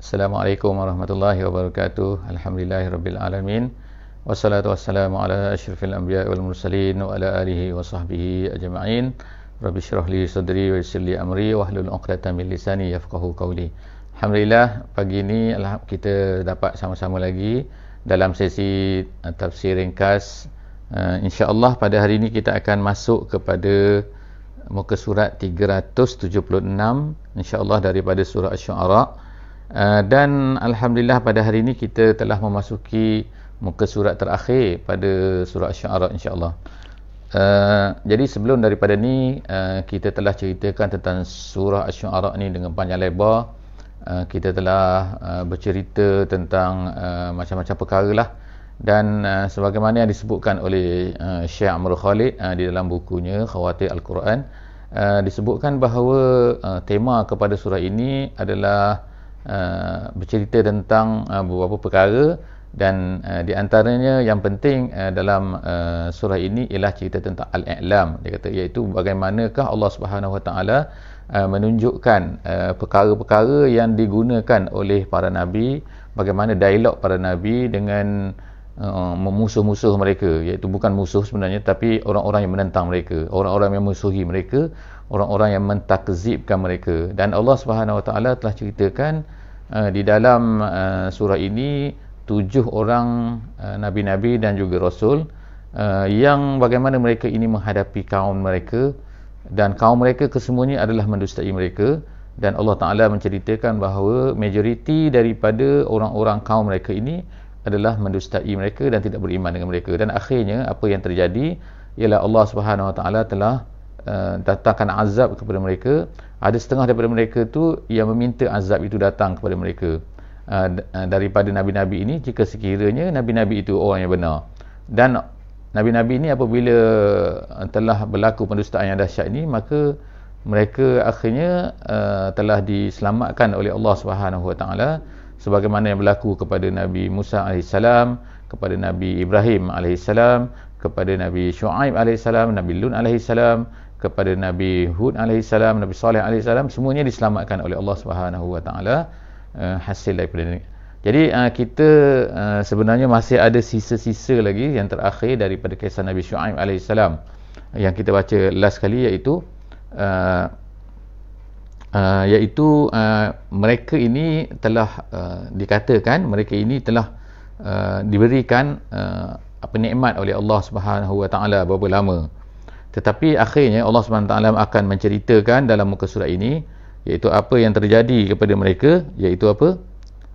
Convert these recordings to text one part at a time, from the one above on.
Assalamualaikum warahmatullahi wabarakatuh. Alhamdulillahirabbil alamin. Wassalatu wassalamu ala asyrafil anbiya'i wal mursalin wa ala alihi wa sahbihi ajma'in. Rabbi shrah li sadri wa yassir li amri wahlul 'uqdatam min lisani yafqahu qawli. Alhamdulillah, pagi ini kita dapat sama-sama lagi dalam sesi tafsir ringkas. InsyaAllah pada hari ini kita akan masuk kepada muka surat 376 insyaAllah daripada surah Asy-Syu'ara. Dan Alhamdulillah pada hari ini kita telah memasuki muka surat terakhir pada surah Asy-Syu'ara insyaAllah. Jadi sebelum daripada ni kita telah ceritakan tentang surah Asy-Syu'ara ni dengan panjang lebar. Kita telah bercerita tentang macam-macam perkara lah. Dan sebagaimana yang disebutkan oleh Syekh Amr Khalid di dalam bukunya Khawatir Al-Quran, disebutkan bahawa tema kepada surah ini adalah bercerita tentang beberapa perkara, dan di antaranya yang penting dalam surah ini ialah cerita tentang Al-I'lam. Dia kata iaitu bagaimanakah Allah Subhanahu Wa Taala menunjukkan perkara-perkara yang digunakan oleh para nabi, bagaimana dialog para nabi dengan memusuh-musuh mereka, iaitu bukan musuh sebenarnya tapi orang-orang yang menentang mereka, orang-orang yang memusuhi mereka, orang-orang yang mentakzibkan mereka. Dan Allah Subhanahu Wa Taala telah ceritakan di dalam surah ini 7 orang nabi-nabi dan juga rasul yang bagaimana mereka ini menghadapi kaum mereka, dan kaum mereka kesemuanya adalah mendustai mereka. Dan Allah Ta'ala menceritakan bahawa majoriti daripada orang-orang kaum mereka ini adalah mendustai mereka dan tidak beriman dengan mereka. Dan akhirnya apa yang terjadi ialah Allah Subhanahu Wa Taala telah datangkan azab kepada mereka. Ada setengah daripada mereka tu yang meminta azab itu datang kepada mereka daripada nabi-nabi ini, jika sekiranya nabi-nabi itu orang yang benar. Dan nabi-nabi ini apabila telah berlaku pendustaan yang dahsyat ini, maka mereka akhirnya telah diselamatkan oleh Allah Subhanahu Wa Taala, sebagaimana yang berlaku kepada Nabi Musa AS, kepada Nabi Ibrahim AS, kepada Nabi Shu'aib AS, Nabi Lut AS, kepada Nabi Hud AS, Nabi Saleh AS, semuanya diselamatkan oleh Allah Subhanahu Wa Taala hasil daripada ini. Jadi kita sebenarnya masih ada sisa-sisa lagi yang terakhir daripada kisah Nabi Shu'aib AS yang kita baca last kali, iaitu mereka ini telah dikatakan mereka ini telah diberikan nikmat oleh Allah Subhanahu Wa Taala berapa lama. Tetapi akhirnya Allah Subhanahu Wa Taala akan menceritakan dalam muka surat ini, iaitu apa yang terjadi kepada mereka, iaitu apa?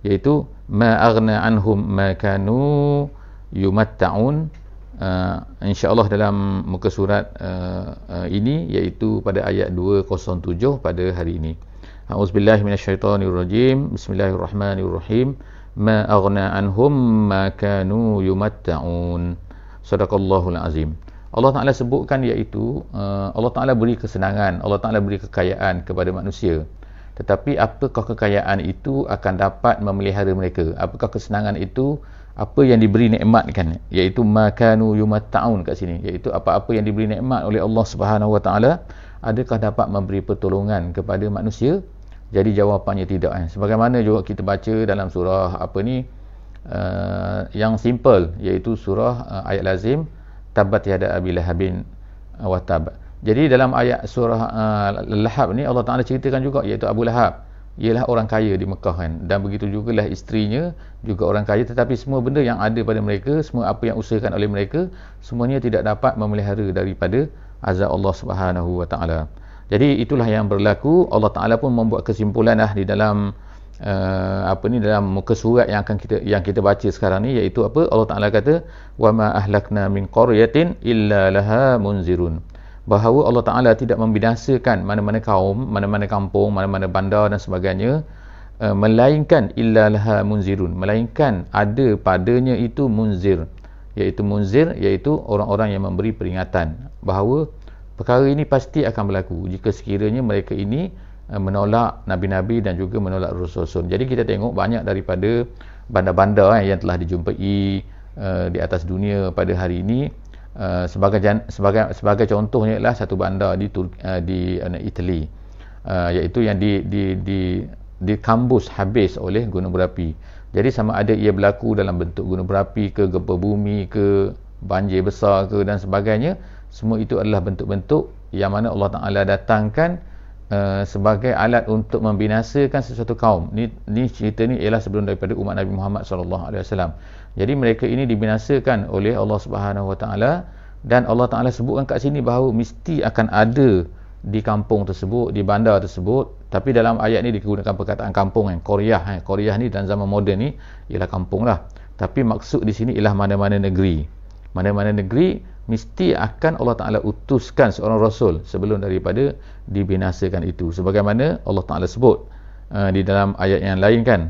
Iaitu ma aghna anhum ma kanu yumatta'un. InsyaAllah dalam muka surat ini, iaitu pada ayat 207 pada hari ini. A'udzubillahi minasyaitonirrajim. Bismillahirrahmanirrahim. Ma aghna anhum ma kanu yumatta'un. Sadaqallahul azim. Allah Ta'ala sebutkan, iaitu Allah Ta'ala beri kesenangan, Allah Ta'ala beri kekayaan kepada manusia. Tetapi apakah kekayaan itu akan dapat memelihara mereka? Apakah kesenangan itu, apa yang diberi nikmat kan, iaitu makanu yumatta'un kat sini, iaitu apa-apa yang diberi nikmat oleh Allah Subhanahu Wa Taala, adakah dapat memberi pertolongan kepada manusia? Jadi jawapannya tidak. Sebagaimana juga kita baca dalam surah yang simple, iaitu surah ayat lazim, tabat yada abi lahabin wa tab. Jadi dalam ayat surah Lahab ni Allah Ta'ala ceritakan juga, iaitu Abu Lahab ialah orang kaya di Mekah kan, dan begitu jugalah isterinya juga orang kaya, tetapi semua benda yang ada pada mereka, semua apa yang usahakan oleh mereka, semuanya tidak dapat memelihara daripada azab Allah Subhanahu Wa Taala. Jadi itulah yang berlaku. Allah Ta'ala pun membuat kesimpulan di dalam dalam muka surat yang kita baca sekarang ni, iaitu apa? Allah Ta'ala kata wa ma ahlakna min qaryatin illa laha munzirun, bahawa Allah Ta'ala tidak membinasakan mana-mana kaum, mana-mana kampung, mana-mana bandar dan sebagainya, melainkan illa laha munzirun, melainkan ada padanya itu munzir, iaitu orang-orang yang memberi peringatan bahawa perkara ini pasti akan berlaku jika sekiranya mereka ini menolak nabi-nabi dan juga menolak rasul-rasul. Jadi kita tengok banyak daripada bandar-bandar yang telah dijumpai di atas dunia pada hari ini. Sebagai contohnya ialah satu bandar di Itali, iaitu yang dikambus habis oleh gunung berapi. Jadi sama ada ia berlaku dalam bentuk gunung berapi ke, gempa bumi ke, banjir besar ke dan sebagainya, semua itu adalah bentuk-bentuk yang mana Allah Ta'ala datangkan sebagai alat untuk membinasakan sesuatu kaum. Ni cerita ni ialah sebelum daripada umat Nabi Muhammad SAW. Jadi mereka ini dibinasakan oleh Allah Subhanahu Wa Ta'ala, dan Allah Ta'ala sebutkan kat sini bahawa mesti akan ada di kampung tersebut, di bandar tersebut. Tapi dalam ayat ni digunakan perkataan kampung kan, Qaryah. Qaryah ni dalam zaman moden ni ialah kampung lah. Tapi maksud di sini ialah mana-mana negeri. Mana-mana negeri mesti akan Allah Ta'ala utuskan seorang Rasul sebelum daripada dibinasakan itu. Sebagaimana Allah Ta'ala sebut di dalam ayat yang lain kan,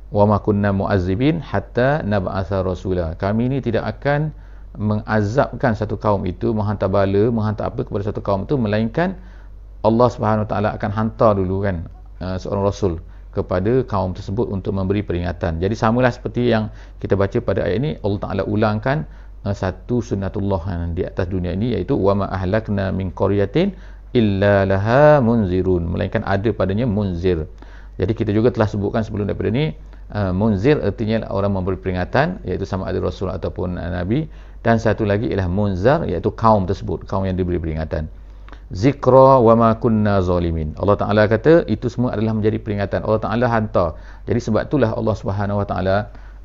وَمَا كُنَّا مُعَذِّبِينَ حَتَّى نَبْعَثَ رَسُولًا. Kami ni tidak akan mengazabkan satu kaum itu, menghantar bala, menghantar apa kepada satu kaum itu, melainkan Allah Subhanahu Wa Ta'ala akan hantar dulu kan seorang Rasul kepada kaum tersebut untuk memberi peringatan. Jadi samalah seperti yang kita baca pada ayat ini, Allah Ta'ala ulangkan satu sunnatullah di atas dunia ini, iaitu وَمَا أَهْلَكْنَا مِنْ قَرْيَةٍ إِلَّا لَهَا مُنْزِرُونَ, melainkan ada padanya munzir. Jadi kita juga telah sebutkan sebelum daripada ni, munzir artinya orang memberi peringatan, iaitu sama ada Rasul ataupun Nabi, dan satu lagi ialah munzar, iaitu kaum tersebut, kaum yang diberi peringatan. Zikra wa ma kunna zalimin. Allah Ta'ala kata itu semua adalah menjadi peringatan. Allah Ta'ala hantar. Jadi sebab itulah Allah Subhanahu Wa Ta'ala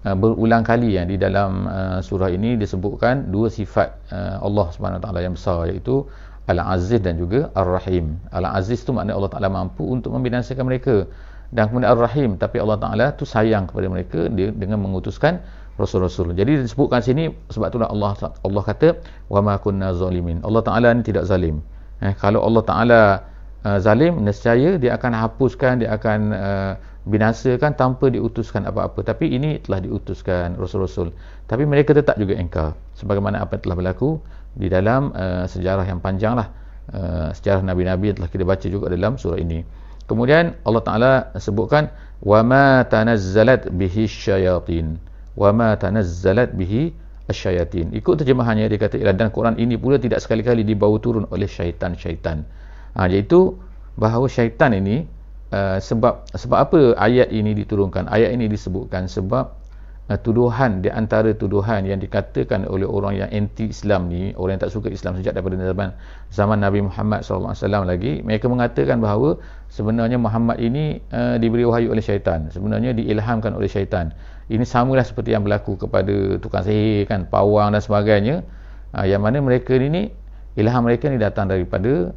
berulang kali yang di dalam surah ini disebutkan dua sifat Allah Subhanahu Wa Ta'ala yang besar, iaitu Al-Aziz dan juga Ar-Rahim. Al-Aziz tu maknanya Allah Ta'ala mampu untuk membinasakan mereka, dan kemudian Ar-Rahim, tapi Allah Ta'ala tu sayang kepada mereka dengan mengutuskan Rasul-Rasul. Jadi disebutkan sini sebab itulah Allah kata wa ma kunna zalimin. Allah Ta'ala ni tidak zalim. Kalau Allah Ta'ala zalim, nescaya dia akan hapuskan, dia akan binasakan tanpa diutuskan apa-apa. Tapi ini telah diutuskan Rasul-Rasul, tapi mereka tetap juga engkar, sebagaimana apa yang telah berlaku di dalam sejarah yang panjang lah, sejarah Nabi-Nabi yang telah kita baca juga dalam surah ini. Kemudian Allah Ta'ala sebutkan وَمَا تَنَزَّلَتْ بِهِ الشَّيَاطِينَ وَمَا تَنَزَّلَتْ بِهِ الشَّيَاطِينَ. Ikut terjemahannya dia kata, dan Quran ini pula tidak sekali-kali dibawa turun oleh syaitan-syaitan. Iaitu bahawa syaitan ini sebab apa ayat ini diturunkan? Ayat ini disebutkan sebab tuduhan, di antara tuduhan yang dikatakan oleh orang yang anti-Islam ni, orang yang tak suka Islam sejak daripada zaman Nabi Muhammad SAW lagi, mereka mengatakan bahawa sebenarnya Muhammad ini diberi wahyu oleh syaitan, sebenarnya diilhamkan oleh syaitan. Ini samalah seperti yang berlaku kepada tukang sihir kan, pawang dan sebagainya, yang mana mereka ni ilham mereka ni datang daripada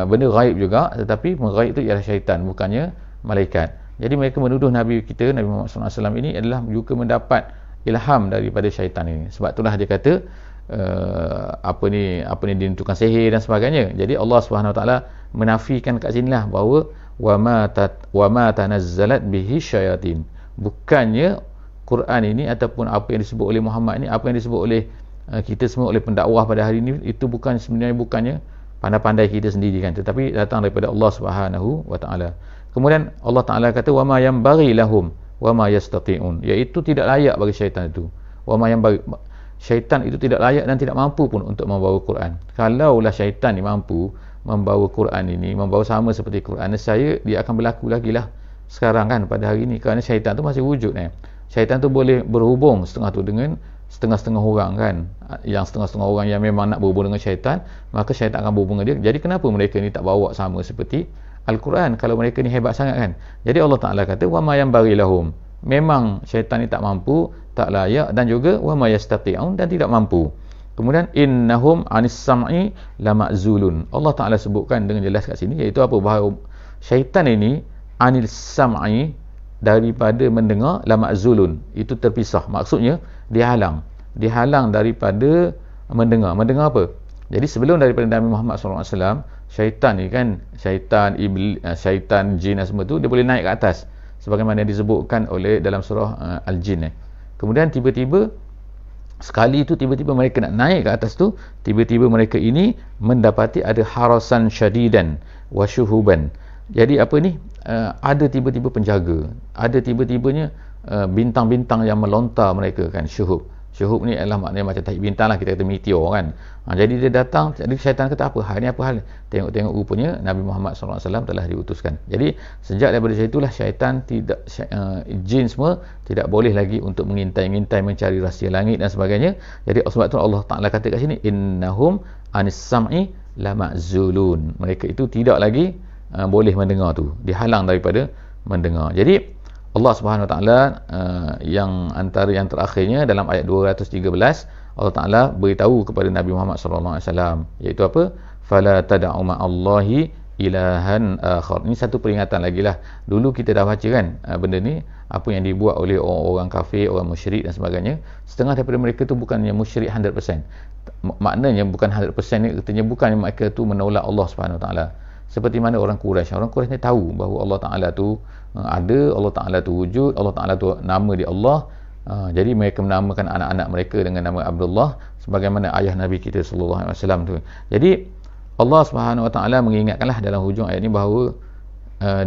benda gaib juga, tetapi gaib itu ialah syaitan, bukannya malaikat. Jadi mereka menuduh Nabi kita, Nabi Muhammad SAW ini adalah juga mendapat ilham daripada syaitan ini. Sebab itulah dia kata apa ni dia tukang sihir dan sebagainya. Jadi Allah SWT menafikan kat sinilah bahawa wa ma tanazzalat bihi syayatin. Bukannya Quran ini ataupun apa yang disebut oleh Muhammad ini, apa yang disebut oleh kita semua, oleh pendakwah pada hari ini, itu sebenarnya bukannya pandai-pandai kita sendiri kan, tetapi datang daripada Allah Subhanahu Wa Ta'ala. Kemudian Allah Ta'ala kata wa ma yanbaghi lahum wa ma yastati'un, iaitu tidak layak bagi syaitan itu. Wa ma yanbaghi, syaitan itu tidak layak dan tidak mampu pun untuk membawa Quran. Kalaulah syaitan ni mampu membawa Quran ini, membawa sama seperti Quran, saya dia akan berlaku lagi lah sekarang kan, pada hari ini, kerana syaitan tu masih wujud syaitan tu boleh berhubung setengah tu dengan setengah-setengah orang kan, yang setengah-setengah orang yang memang nak berhubung dengan syaitan, maka syaitan akan berhubung dengan dia. Jadi kenapa mereka ni tak bawa sama seperti Al-Quran kalau mereka ni hebat sangat kan? Jadi Allah Ta'ala kata wa ma yanbaghi lahum, memang syaitan ni tak mampu, tak layak, dan juga wa ma yastati'un, dan tidak mampu. Kemudian innahum anis sam'i lama'zulun. Allah Ta'ala sebutkan dengan jelas kat sini, iaitu apa? Bahawa syaitan ini anil sam'i, daripada mendengar, lama'zulun, itu terpisah. Maksudnya dihalang daripada mendengar. Mendengar apa? Jadi sebelum daripada Nabi Muhammad SAW, syaitan ni kan, syaitan, iblis, syaitan, jin dan semua tu, dia boleh naik ke atas, sebagaimana yang disebutkan oleh dalam surah Al-Jin. Kemudian tiba-tiba sekali tu, tiba-tiba mereka nak naik ke atas tu, tiba-tiba mereka ini mendapati ada harasan syadidan wa syuhuban. Jadi apa ni? Ada tiba-tiba penjaga, ada tiba-tibanya bintang-bintang yang melontar mereka kan, syuhub. Syuhub ni adalah maknanya macam tahi bintang lah, kita kata meteor kan. Jadi dia datang, jadi syaitan kata apa hal ni, apa hal ni? Tengok-tengok rupanya Nabi Muhammad SAW telah diutuskan. Jadi sejak daripada situlah syaitan tidak, jin semua tidak boleh lagi untuk mengintai-ngintai, mencari rahsia langit dan sebagainya. Jadi sebab tu Allah Ta'ala kata kat sini, innahum anis sam'i lama'zulun. Mereka itu tidak lagi boleh mendengar tu, dihalang daripada mendengar. Jadi Allah Subhanahu Wa Taala yang antara yang terakhirnya dalam ayat 213, Allah Taala beritahu kepada Nabi Muhammad sallallahu alaihi wasallam, iaitu apa? Fala tad'u ma'allahi ilahan akhar. Ini satu peringatan lagi lah. Dulu kita dah baca kan benda ni, apa yang dibuat oleh orang kafir, orang musyrik dan sebagainya. Setengah daripada mereka tu bukannya musyrik 100%. Maknanya bukan 100% ni, artinya bukannya mereka tu menolak Allah Subhanahu Wa Taala. Seperti mana orang Quraisy. Orang Quraisy ni tahu bahawa Allah Ta'ala tu ada, Allah Ta'ala tu wujud, Allah Ta'ala tu nama dia Allah. Jadi mereka menamakan anak-anak mereka dengan nama Abdullah, sebagaimana ayah Nabi kita sallallahu alaihi wasallam tu. Jadi Allah Subhanahu Wa Taala mengingatkanlah dalam hujung ayat ni bahawa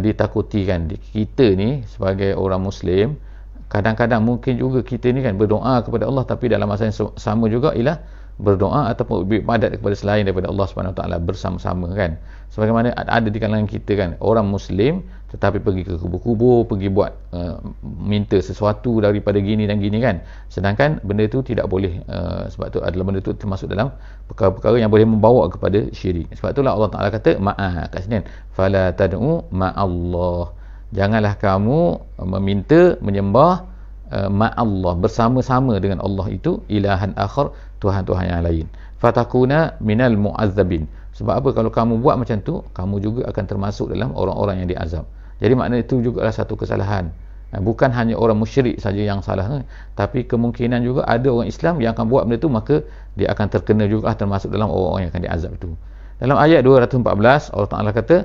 ditakuti kan, kita ni sebagai orang Muslim, kadang-kadang mungkin juga kita ni kan berdoa kepada Allah, tapi dalam masa yang sama juga ialah berdoa ataupun beribadat kepada selain daripada Allah Subhanahu Wa Taala bersama-sama kan. Sebagaimana ada di kalangan kita kan, orang Muslim tetapi pergi ke kubur-kubur, pergi buat minta sesuatu daripada gini dan gini kan. Sedangkan benda itu tidak boleh, sebab tu adalah benda itu termasuk dalam perkara-perkara yang boleh membawa kepada syirik. Sebab itulah Allah Ta'ala kata kat sini, fala tad'u ma'allah. Janganlah kamu meminta, menyembah ma'allah, bersama-sama dengan Allah itu, ilahan akhar, Tuhan-Tuhan yang lain. Fatakuna minal mu'azzabin. Sebab apa? Kalau kamu buat macam tu, kamu juga akan termasuk dalam orang-orang yang diazab. Jadi makna itu juga adalah satu kesalahan. Bukan hanya orang musyrik saja yang salah, tapi kemungkinan juga ada orang Islam yang akan buat benda itu, maka dia akan terkena juga termasuk dalam orang-orang yang akan diazab itu. Dalam ayat 214 Allah Ta'ala kata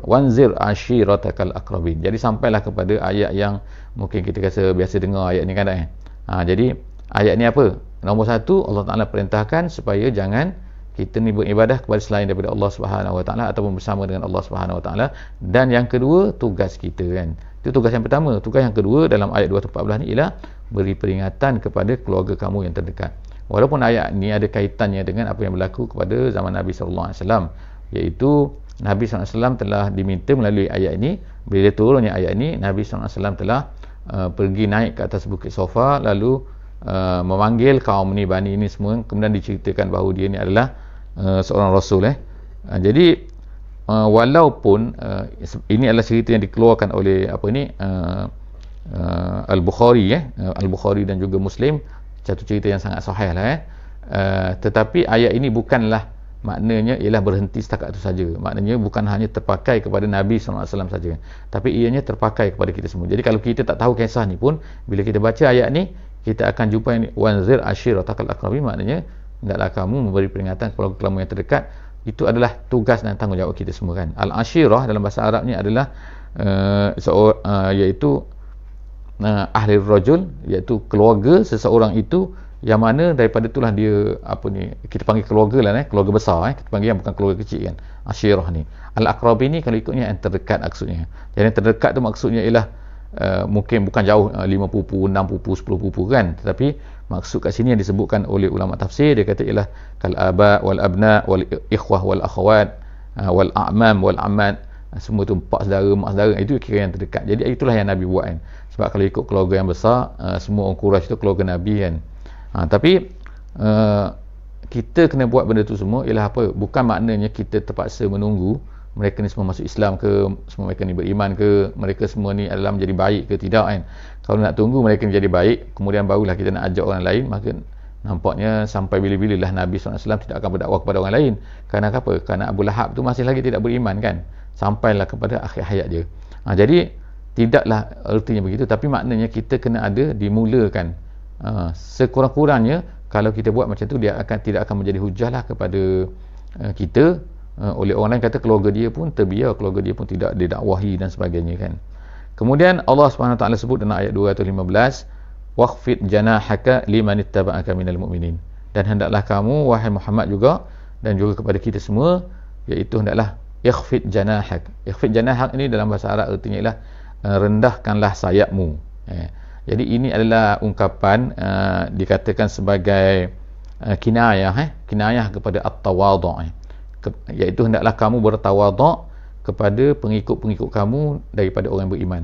wanzir ashiratakal aqrabin. Jadi sampailah kepada ayat yang mungkin kita biasa dengar ayat ni kan. Jadi ayat ni apa? Nombor satu, Allah Ta'ala perintahkan supaya jangan kita ni beribadah kepada selain daripada Allah Subhanahu Wa Taala ataupun bersama dengan Allah Subhanahu Wa Taala. Dan yang kedua, tugas kita kan. Itu tugas yang pertama. Tugas yang kedua dalam ayat 214 ni ialah beri peringatan kepada keluarga kamu yang terdekat. Walaupun ayat ni ada kaitannya dengan apa yang berlaku kepada zaman Nabi sallallahu alaihi wasallam, iaitu Nabi sallallahu alaihi wasallam telah diminta melalui ayat ini, bila turunnya ayat ini, Nabi sallallahu alaihi wasallam telah pergi naik ke atas bukit Safa, lalu memanggil kaum ni, Bani ini semua. Kemudian diceritakan bahawa dia ni adalah seorang Rasul. Jadi walaupun ini adalah cerita yang dikeluarkan oleh Al-Bukhari Al-Bukhari dan juga Muslim, satu cerita yang sangat sahih lah tetapi ayat ini bukanlah maknanya ialah berhenti setakat itu saja. Maknanya bukan hanya terpakai kepada Nabi SAW saja, tapi ianya terpakai kepada kita semua. Jadi kalau kita tak tahu kisah ni pun, bila kita baca ayat ni, kita akan jumpa ini, wanzir ashiratakal aqrabin, maknanya hendaklah kamu memberi peringatan kepada keluarga yang terdekat. Itu adalah tugas dan tanggungjawab kita semua kan. Al-ashirah dalam bahasa Arab ni adalah iaitu ahli rajul, iaitu keluarga seseorang itu, yang mana daripada itulah dia kita panggil keluarga lah, keluarga besar kita panggil, yang bukan keluarga kecil kan. Ashirah ni, al-aqrabin ni kalau ikutnya yang terdekat maksudnya. Jadi yang terdekat tu maksudnya ialah mungkin bukan jauh 5 pupu, 6 pupu, 10 pupu kan, tetapi maksud kat sini yang disebutkan oleh ulama tafsir, dia kata ialah kal aba wal abna wal ikhwah wal akhawat wal a'mam wal ammat, semua tu pak saudara, mak saudara, itu kira yang terdekat. Jadi itulah yang Nabi buat kan. Sebab kalau ikut keluarga yang besar, semua orang Quraisy itu keluarga Nabi kan. Tapi kita kena buat benda tu semua ialah apa? Bukan maknanya kita terpaksa menunggu mereka ni semua masuk Islam ke, semua mereka ni beriman ke, mereka semua ni adalah menjadi baik ke, tidak kan. Kalau nak tunggu mereka menjadi baik, kemudian barulah kita nak ajak orang lain, maka nampaknya sampai bila-bila lah Nabi SAW tidak akan berdakwah kepada orang lain. Kerana apa? Kerana Abu Lahab tu masih lagi tidak beriman kan, sampailah kepada akhir hayat dia. Jadi tidaklah artinya begitu, tapi maknanya kita kena ada dimulakan. Sekurang-kurangnya kalau kita buat macam tu, dia tidak akan menjadi hujah lah kepada kita. Oleh orang lain kata keluarga dia pun terbiar, keluarga dia pun tidak didakwahi dan sebagainya kan. Kemudian Allah SWT sebut dalam ayat 215, waqfid janahaka liman ittaba'aka minal mu'minin. Dan hendaklah kamu wahai Muhammad juga, dan juga kepada kita semua, iaitu hendaklah ikhfid janahak. Ikhfid janahak ini dalam bahasa Arab artinya ialah rendahkanlah sayapmu. Jadi ini adalah ungkapan dikatakan sebagai kinayah kepada at-tawadhu', iaitu hendaklah kamu bertawadhu' kepada pengikut-pengikut kamu daripada orang beriman.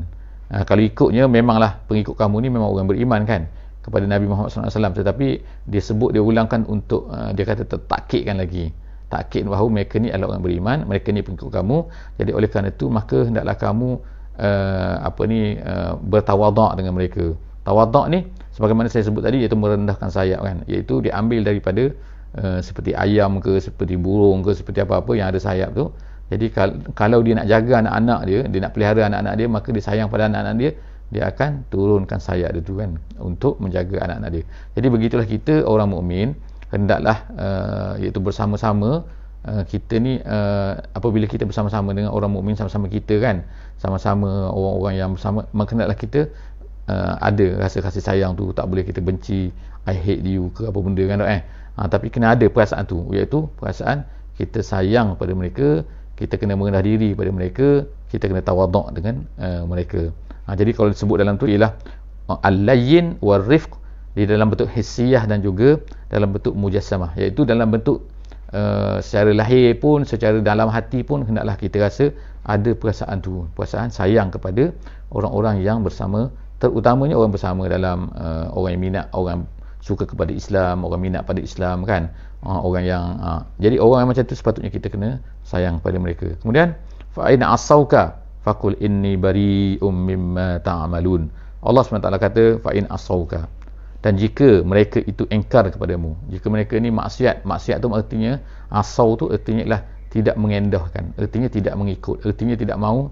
Kalau ikutnya memanglah pengikut kamu ni memang orang beriman kan kepada Nabi Muhammad SAW, tetapi dia ulangkan untuk dia kata takkidkan lagi, takkid bahawa mereka ni adalah orang beriman, mereka ni pengikut kamu. Jadi oleh kerana itu maka hendaklah kamu bertawadhu' dengan mereka. Tawadhu' ni sebagaimana saya sebut tadi, iaitu merendahkan sayap kan, iaitu diambil daripada seperti ayam ke, seperti burung ke, seperti apa-apa yang ada sayap tu. Jadi kalau dia nak jaga anak-anak dia nak pelihara anak-anak dia, maka dia sayang pada anak-anak dia akan turunkan sayap dia tu kan, untuk menjaga anak-anak dia. Jadi begitulah kita orang mukmin hendaklah iaitu bersama-sama kita ni apabila kita bersama-sama dengan orang mukmin, sama-sama kita kan, sama-sama orang-orang yang bersama, maka hendaklah kita ada rasa kasih sayang tu. Tak boleh kita benci, I hate you ke apa benda kan tapi kena ada perasaan tu, iaitu perasaan kita sayang pada mereka, kita kena merendah diri pada mereka, kita kena tawadhu' dengan mereka. Jadi kalau disebut dalam tu ialah al-layyin wal-rifq, di dalam bentuk hissiyah dan juga dalam bentuk mujassamah, iaitu dalam bentuk secara lahir pun, secara dalam hati pun hendaklah kita rasa ada perasaan tu, perasaan sayang kepada orang-orang yang bersama, terutamanya orang bersama dalam orang yang minat, orang suka kepada Islam, orang minat pada Islam kan, orang yang jadi orang yang macam tu sepatutnya kita kena sayang kepada mereka. Kemudian fa in asauka faqul inni bari'um mimma ta'malun. Allah SWT kata fa in asauka, dan jika mereka itu engkar kepadamu, jika mereka ni maksiat tu artinya, asau tu artinya ialah tidak mengendahkan, artinya tidak mengikut, artinya tidak mau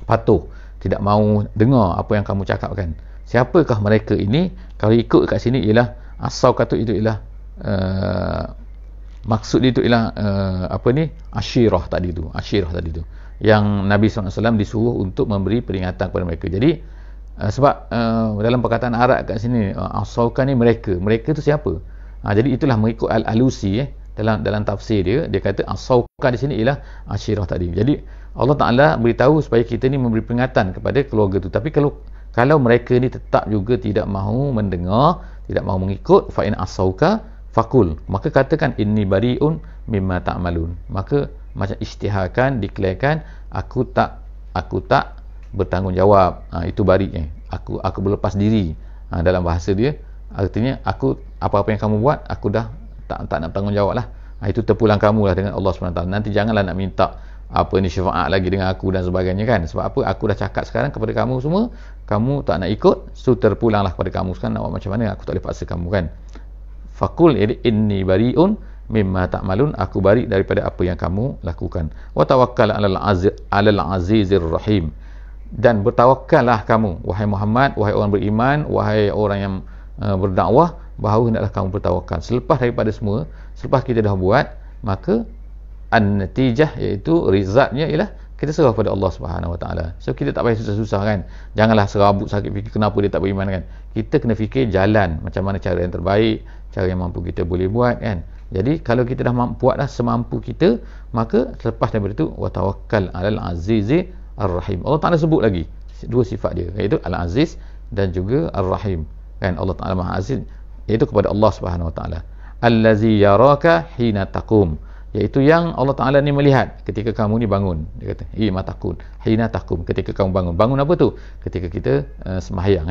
patuh, tidak mau dengar apa yang kamu cakapkan. Siapakah mereka ini? Kalau ikut kat sini ialah asau kata itu ialah maksud itu ialah asyirah tadi tu yang Nabi SAW disuruh untuk memberi peringatan kepada mereka. Jadi sebab dalam perkataan Arab kat sini asaukan ni mereka tu siapa? Jadi itulah mengikut Al-Alusi dalam tafsir dia kata asaukan di sini ialah asyirah tadi. Jadi Allah Ta'ala beritahu supaya kita ni memberi peringatan kepada keluarga tu. Tapi kalau mereka ni tetap juga tidak mahu mendengar, tidak mahu mengikut, fa in asauka faqul, maka katakan inni bari'un mimma ta'malun. Maka macam isytiharkan, declarekan, aku tak bertanggungjawab. Itu bari aku berlepas diri. Dalam bahasa dia artinya aku apa-apa yang kamu buat aku dah tak nak bertanggungjawab lah. Itu terpulang kamu lah dengan Allah SWT. Nanti janganlah nak minta syafaat lagi dengan aku dan sebagainya kan. Sebab apa? Aku dah cakap sekarang kepada kamu semua, kamu tak nak ikut, so terpulanglah kepada kamu. Sekarang nak buat macam mana? Aku tak boleh paksa kamu kan. Faqul inni bari'un mimma ta'malun, aku bari daripada apa yang kamu lakukan. Wa tawakkal 'alal azizir rahim, dan bertawakkallah kamu wahai Muhammad, wahai orang beriman, wahai orang yang berdakwah, bahawa hendaklah kamu bertawakal. Selepas daripada semua, selepas kita dah buat, maka an-natijah, iaitu resultnya ialah kita serah pada Allah Subhanahu Wa Taala. So kita tak payah susah-susah kan. Janganlah serabut sakit fikir kenapa dia tak beriman kan. Kita kena fikir jalan macam mana cara yang terbaik, cara yang mampu kita boleh buat kan. Jadi kalau kita dah buatlah semampu kita, maka selepas daripada itu wa tawakkal 'alal azizi ar-rahim. Allah Taala sebut lagi dua sifat dia, iaitu al-aziz dan juga ar-rahim kan. Allah Taala Maha Aziz, iaitu kepada Allah Subhanahu Wa Taala. Allazi yaraka hina taqum, iaitu yang Allah Ta'ala ni melihat ketika kamu ni bangun. Dia kata matakun hina taqum, ketika kamu bangun apa tu? Ketika kita sembahyang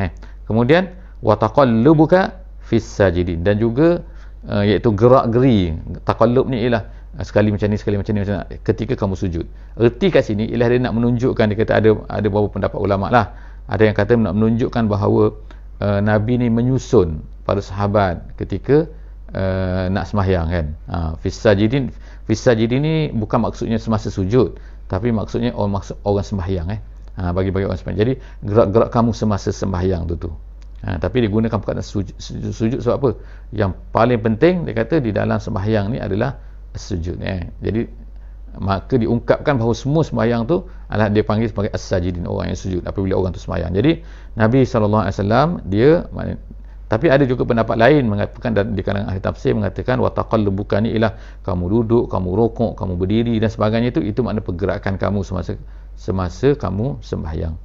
Kemudian wa taqallubuka fis sajidin, dan juga iaitu gerak-geri. Taqallub ni ialah sekali macam ni, sekali macam ni, ketika kamu sujud. Erti kat sini ialah dia nak menunjukkan, dia kata ada beberapa pendapat ulama lah. Ada yang kata nak menunjukkan bahawa Nabi ni menyusun para sahabat ketika nak sembahyang kan. Fis sajidin ni bukan maksudnya semasa sujud, tapi maksudnya orang sembahyang bagi-bagi orang sembahyang. Jadi gerak-gerak kamu semasa sembahyang tu. Tapi digunakan perkataan sujud sebab apa? Yang paling penting dia kata di dalam sembahyang ni adalah sujud Jadi maka diungkapkan bahawa semua sembahyang tu adalah dia panggil sebagai as-sajidin, orang yang sujud apabila orang tu sembahyang. Jadi Nabi SAW dia, tapi ada juga pendapat lain mengatakan, dan di kalangan ahli tafsir mengatakan wa taqallubuka ni ialah kamu duduk, kamu rukuk, kamu berdiri dan sebagainya, itu makna pergerakan kamu semasa kamu sembahyang.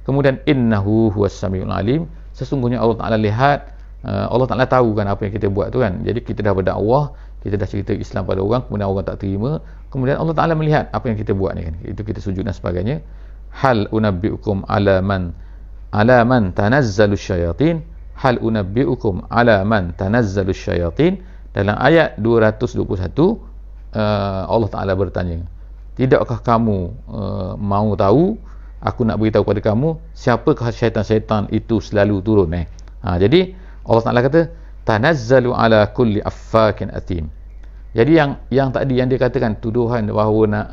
Kemudian innahu huwas samiul alim, sesungguhnya Allah Ta'ala lihat, Allah Ta'ala tahu kan apa yang kita buat tu kan. Jadi kita dah berdakwah, kita dah cerita Islam pada orang, kemudian orang tak terima, kemudian Allah Ta'ala melihat apa yang kita buat ni kan. Itu kita sujud dan sebagainya. Hal unabbi'ukum ala man tanazzalu syayatin, hal unabbi'ukum ala man tanazzalu syayatin. Dalam ayat 221, Allah Ta'ala bertanya, tidakkah kamu mau tahu, aku nak beritahu kepada kamu siapakah syaitan-syaitan itu selalu turun. Jadi Allah Ta'ala kata tanazzalu ala kulli affakin athim. Jadi yang tadi yang dia katakan tuduhan bahawa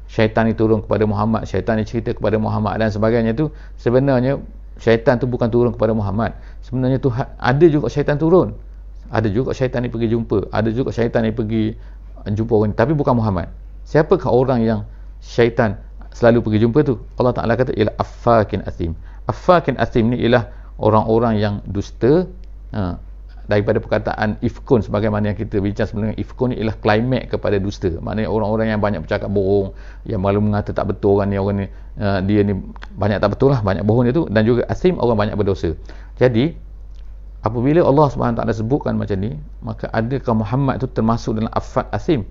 syaitan ni turun kepada Muhammad, syaitan ni cerita kepada Muhammad dan sebagainya tu, sebenarnya syaitan tu bukan turun kepada Muhammad. Sebenarnya tu ada juga syaitan turun, ada juga syaitan ni pergi jumpa, ada juga syaitan ni pergi jumpa orang, tapi bukan Muhammad. Siapakah orang yang syaitan selalu pergi jumpa tu? Allah Ta'ala kata ialah affakin athim. Affakin athim ni ialah orang-orang yang dusta, daripada perkataan ifkun, sebagaimana yang kita bincang sebelumnya. Ifkun ni ialah klimak kepada dusta, maknanya orang-orang yang banyak bercakap bohong, yang malu mengata tak betul orang ni dia ni banyak tak betul lah, banyak bohong dia tu. Dan juga athim, orang banyak berdosa. Jadi apabila Allah SWT sebutkan macam ni, maka adakah Muhammad tu termasuk dalam affat athim?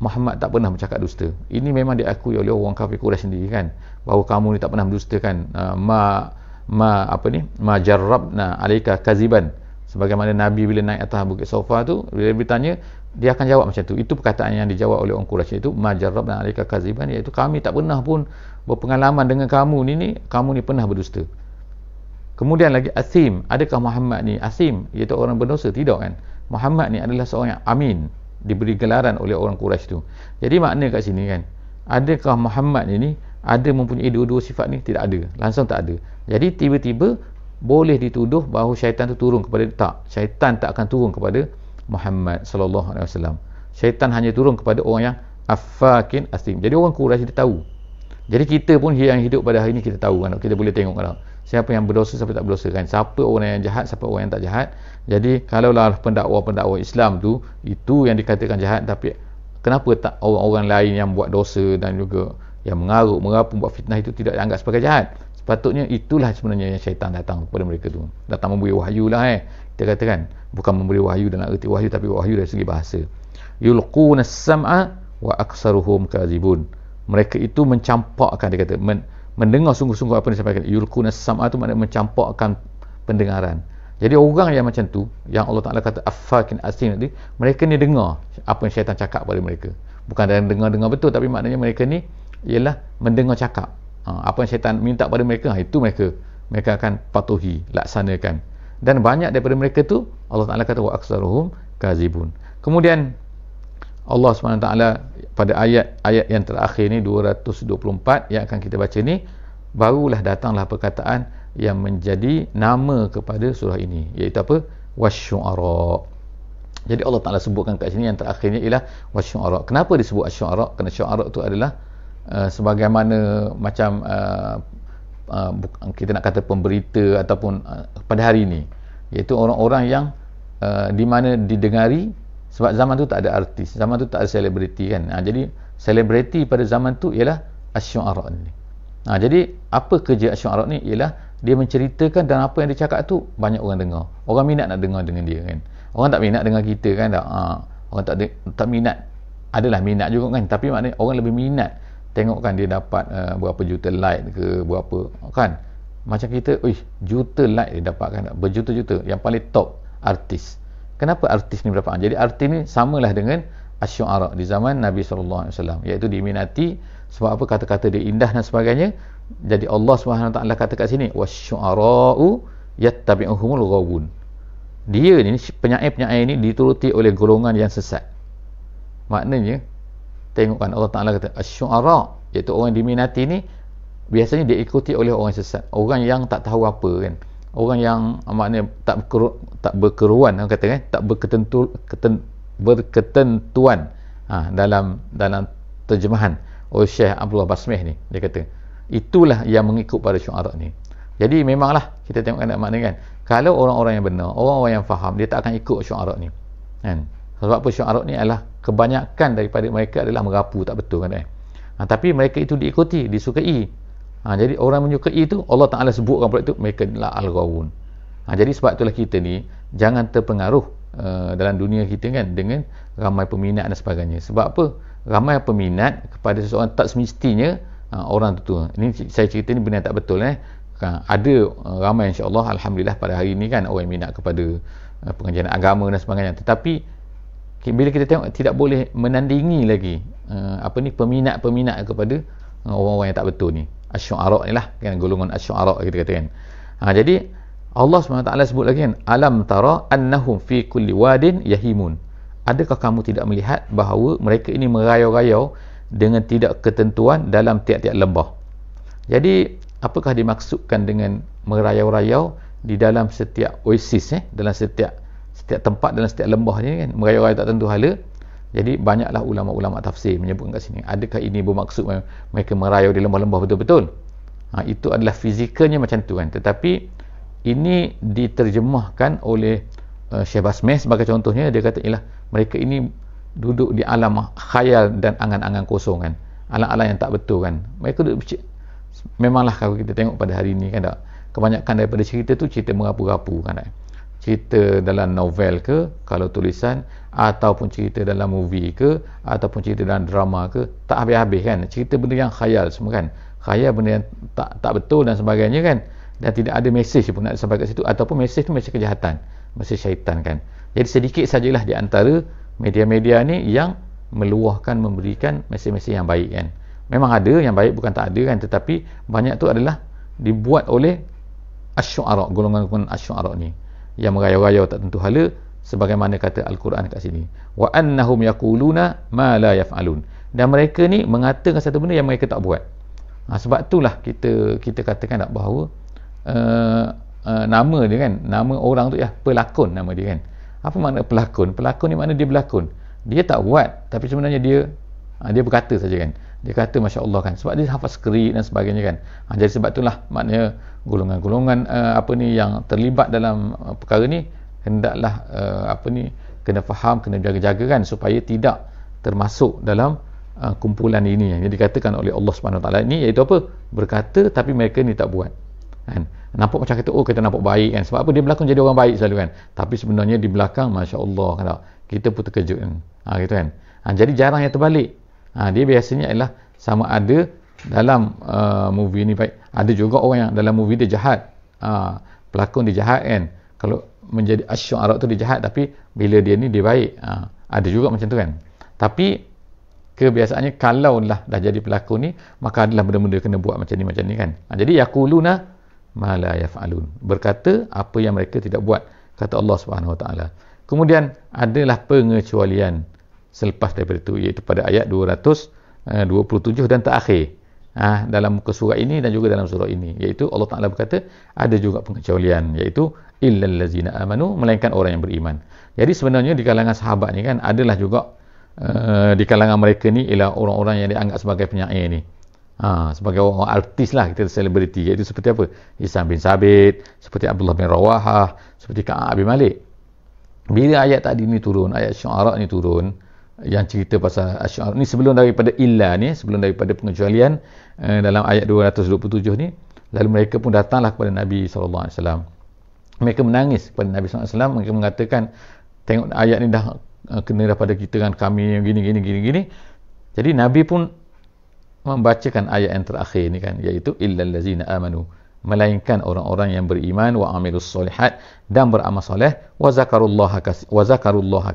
Muhammad tak pernah bercakap dusta. Ini memang diakui oleh orang kafir Quraisy sendiri kan, bahawa kamu ni tak pernah mendustakan. Ma jarrabna alaika kaziban. Sebagaimana Nabi bila naik atas Bukit Safa tu, bila ditanya, dia akan jawab macam tu. Itu perkataan yang dijawab oleh orang Quraisy, itu ma jarrabna alaika kaziban, iaitu kami tak pernah pun berpengalaman dengan kamu ni kamu ni pernah berdusta. Kemudian lagi athim, adakah Muhammad ni athim, iaitu orang berdosa? Tidak kan. Muhammad ni adalah seorang yang amin, diberi gelaran oleh orang Quraisy tu. Jadi makna kat sini kan, adakah Muhammad ni ada mempunyai dua-dua sifat ni? Tidak ada, langsung tak ada. Jadi tiba-tiba boleh dituduh bahawa syaitan tu turun kepada, tak, syaitan tak akan turun kepada Muhammad sallallahu alaihi wasallam. Syaitan hanya turun kepada orang yang affakin athim. Jadi orang Quraisy dia tahu. Jadi kita pun yang hidup pada hari ni kita tahu kan, kita boleh tengok kan, siapa yang berdosa, siapa tak berdosa kan, siapa orang yang jahat, siapa orang yang tak jahat. Jadi kalaulah pendakwa-pendakwa Islam tu itu yang dikatakan jahat, tapi kenapa tak orang-orang lain yang buat dosa dan juga yang mengaruk, merapung, buat fitnah itu tidak dianggap sebagai jahat? Sepatutnya itulah sebenarnya yang syaitan datang kepada mereka tu, datang memberi wahyu lah kita katakan, bukan memberi wahyu dalam erti wahyu, tapi wahyu dari segi bahasa. Yulquna as-sam'a wa aktsaruhum kadzibun. Mereka itu mencampakkan, dia kata mendengar sungguh-sungguh apa yang disampaikan. Yulquna as-sam'a tu maknanya mencampakkan pendengaran. Jadi orang yang macam tu, yang Allah Ta'ala kata affakin athim tadi, mereka ni dengar apa yang syaitan cakap pada mereka. Bukan dalam dengar-dengar betul, tapi maknanya mereka ni ialah mendengar cakap. Apa yang syaitan minta pada mereka, itu mereka akan patuhi, laksanakan. Dan banyak daripada mereka tu Allah Ta'ala kata wa aktsaruhum kazibun. Kemudian Allah SWT pada ayat yang terakhir ni 224 yang akan kita baca ni, barulah datanglah perkataan yang menjadi nama kepada surah ini, iaitu apa? Wasyu'ara. Jadi Allah Ta'ala sebutkan kat sini yang terakhirnya ialah wasyu'ara. Kenapa disebut asyu'ara? Kerana syu'ara tu adalah sebagaimana macam kita nak kata pemberita ataupun pada hari ini, iaitu orang-orang yang di mana didengari, sebab zaman tu tak ada artis, zaman tu tak ada selebriti kan. Jadi selebriti pada zaman tu ialah asyu'ara ni. Jadi apa kerja asyu'ara ni? Ialah dia menceritakan, dan apa yang dia cakap tu banyak orang dengar. Orang minat nak dengar dengan dia kan. Orang tak minat dengar kita kan. Orang tak minat, adalah minat juga kan, tapi maknanya orang lebih minat tengok kan dia dapat berapa juta like ke berapa kan. Macam kita, juta like dia dapat kan, berjuta-juta, yang paling top artis. Kenapa artis ni berdapat? Jadi artis ni samalah dengan asyu'ara di zaman Nabi SAW, iaitu diminati sebab apa? Kata-kata dia indah dan sebagainya. Jadi Allah SWT kata kat sini wasyu'ara'u yattabi'uhumul ghawun. Dia ni, penyair-penyair ni dituruti oleh golongan yang sesat. Maknanya tengokkan Allah Ta'ala kata asyu'ara, iaitu orang diminati ni biasanya diikuti oleh orang sesat, orang yang tak tahu apa kan, orang yang maknanya tak berkeruan, orang kata kan, tak berketentuan dalam terjemahan oleh Syekh Abdullah Basmih ni, dia kata itulah yang mengikut pada syu'ara ni. Jadi memanglah kita tengok kan, maknanya kan, kalau orang-orang yang benar, orang-orang yang faham, dia tak akan ikut syu'ara ni kan. Sebab apa? Syu'ara ni adalah kebanyakan daripada mereka adalah merapu, tak betul kan. Tapi mereka itu diikuti, disukai Jadi orang menyukai itu, Allah Ta'ala sebutkan pula itu, mereka adalah al-ghawun. Jadi sebab itulah kita ni jangan terpengaruh dalam dunia kita kan dengan ramai peminat dan sebagainya. Sebab apa? Ramai peminat kepada seseorang tak semestinya orang tu. Ini saya cerita ni benda tak betul ada ramai insya-Allah, alhamdulillah pada hari ini kan orang yang minat kepada pengajian agama dan sebagainya. Tetapi bila kita tengok tidak boleh menandingi lagi peminat-peminat kepada orang-orang yang tak betul ni. Asy-syu'ara ni lah kan, golongan asy-syu'ara kita kata kan. Jadi Allah SWT sebut lagi kan, alam tara annahum fi kulli wadin yahimun. Adakah kamu tidak melihat bahawa mereka ini merayau-rayau dengan tidak ketentuan dalam tiap-tiap lembah. Jadi apakah dimaksudkan dengan merayau-rayau di dalam setiap oasis dalam setiap tempat, dalam setiap lembah ni kan, merayau-rayau tak tentu hala. Jadi banyaklah ulama-ulama tafsir menyebutkan kat sini, adakah ini bermaksud mereka merayau di lembah-lembah betul-betul? Itu adalah fizikalnya macam tu kan. Tetapi ini diterjemahkan oleh Syekh Basmeh sebagai contohnya. Dia kata ialah mereka ini duduk di alam khayal dan angan-angan kosong kan, alam-alam yang tak betul kan. Mereka duduk memanglah kalau kita tengok pada hari ini kan, kebanyakan daripada cerita tu cerita merapu-rapu kan, cerita dalam novel ke, kalau tulisan, ataupun cerita dalam movie ke, ataupun cerita dalam drama ke, tak habis-habis kan, cerita benda yang khayal semua kan, khayal benda yang tak betul dan sebagainya kan, dan tidak ada mesej pun nak disampaikan kat situ, ataupun mesej tu mesej kejahatan, mesej syaitan kan. Jadi sedikit sajalah di antara media-media ni yang meluahkan, memberikan mesej-mesej yang baik kan. Memang ada yang baik, bukan tak ada kan, tetapi banyak tu adalah dibuat oleh asy-syu'ara, golongan asy-syu'ara ni yang merayau-rayau tak tentu hala, sebagaimana kata Al-Quran kat sini, wa annahum yaquluna ma la yaf'alun, dan mereka ni mengatakan satu benda yang mereka tak buat. Sebab itulah kita katakan tak bahawa nama dia kan, nama orang tu pelakon nama dia kan. Apa makna pelakon? Pelakon ni makna dia berlakon, dia tak buat, tapi sebenarnya dia berkata saja kan, dia kata Masya Allah kan, sebab dia hafaz skrip dan sebagainya kan. Jadi sebab itulah maknanya golongan-golongan yang terlibat dalam perkara ni hendaklah kena faham, kena jaga-jaga kan, supaya tidak termasuk dalam kumpulan ini yang dikatakan oleh Allah Subhanahu Wa Taala ni, iaitu apa? Berkata tapi mereka ni tak buat kan. Nampak macam kita nampak baik kan, sebab apa? Dia berlakon jadi orang baik selalu kan, tapi sebenarnya di belakang Masya Allah kan, kita pun terkejut kan, gitu kan. Jadi jarang yang terbalik. Dia biasanya adalah sama ada dalam movie ni baik, ada juga orang yang dalam movie dia jahat, pelakon dia jahat kan, kalau menjadi asy-syu'ara tu dia jahat, tapi bila dia ni dia baik. Ada juga macam tu kan. Tapi kebiasaannya kalau dah jadi pelakon ni, maka adalah benda-benda kena buat macam ni kan. Jadi yaquluna ma la yaf'alun, berkata apa yang mereka tidak buat, kata Allah Subhanahu Wa Taala. Kemudian adalah pengecualian selepas daripada itu, iaitu pada ayat 227 dan terakhir dalam muka surat ini dan juga dalam surah ini, iaitu Allah Ta'ala berkata ada juga pengecualian, iaitu illal ladzina amanu, melainkan orang yang beriman. Jadi sebenarnya di kalangan sahabat ni kan adalah juga di kalangan mereka ni ialah orang-orang yang dianggap sebagai penyair ni, sebagai orang artis lah, kita selebriti, iaitu seperti apa? Hisam bin Sabit, seperti Abdullah bin Rawahah, seperti Ka'ab bin Malik. Bila ayat tadi ni turun, ayat Syu'ara ni turun, yang cerita pasal Syu'ara ni sebelum daripada illa ni, sebelum daripada pengecualian dalam ayat 227 ni, lalu mereka pun datanglah kepada Nabi SAW. Mereka menangis kepada Nabi SAW, mereka mengatakan, tengok ayat ni dah kena daripada kita kan, kami yang gini. Jadi Nabi pun membacakan ayat yang terakhir ni kan, iaitu illal ladzina amanu, melainkan orang-orang yang beriman, wa amilus solihat, dan beramal soleh, wa zakarullaha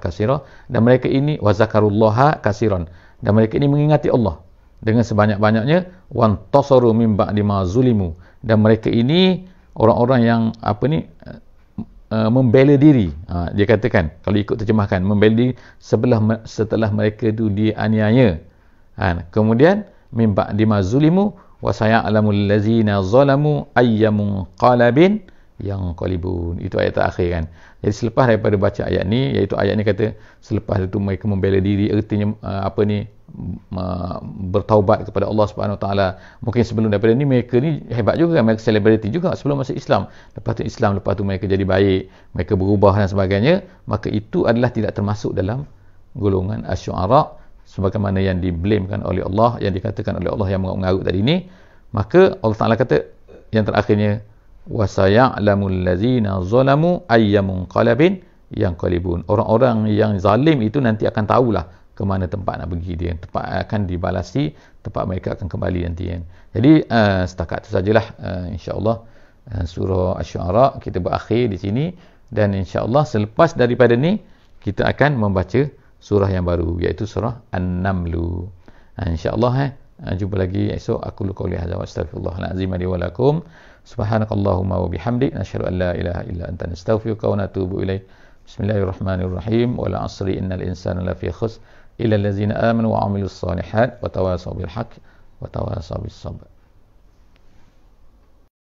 katsira, dan mereka ini wa zakarullaha katsiran, dan mereka ini mengingati Allah dengan sebanyak-banyaknya, wan tasaru min ba'di ma zulimu, dan mereka ini orang-orang yang membela diri. Dia katakan kalau ikut terjemahkan, membela diri setelah mereka itu dianiaya. Kemudian min ba'di ma zulimu wa saya'lamul ladzina zalamu ayyamun qalabin yanqalibun. Itu ayat terakhir kan. Jadi selepas daripada baca ayat ni, iaitu ayat ni kata selepas itu mereka membela diri, artinya bertaubat kepada Allah Subhanahu Wa Taala. Mungkin sebelum daripada ni mereka ni hebat juga, mereka selebriti juga sebelum masuk Islam. Lepas tu mereka jadi baik, mereka berubah dan sebagainya, maka itu adalah tidak termasuk dalam golongan asy-syu'ara sebagaimana yang diblamekan oleh Allah, yang dikatakan oleh Allah yang mengarut tadi ni. Maka Allah Ta'ala kata yang terakhirnya, wasaya'lamul ladzina zalamu ayyamun qalabin yanqalibun. Orang-orang yang zalim itu nanti akan tahulah ke mana tempat nak pergi dia, tempat akan dibalasi, tempat mereka akan kembali nanti kan. Jadi setakat itu sajalah insya-Allah surah Asy-Syu'ara kita berakhir di sini, dan insya-Allah selepas daripada ni kita akan membaca surah yang baru, iaitu surah An-Naml. Insya-Allah jumpa lagi esok. Aku qouli hadza wa astaghfirullahal azim li wa lakum. Subhanakallahumma wa bihamdik, nasyhadu an la ilaha illa anta, nastaghfiruka wa natubu ilaik. Bismillahirrahmanirrahim. Wal 'asri innal insana lafi khusr illa allazina amanu wa 'amilus solihat wa tawasaw bil haqq wa tawasaw bis sabr.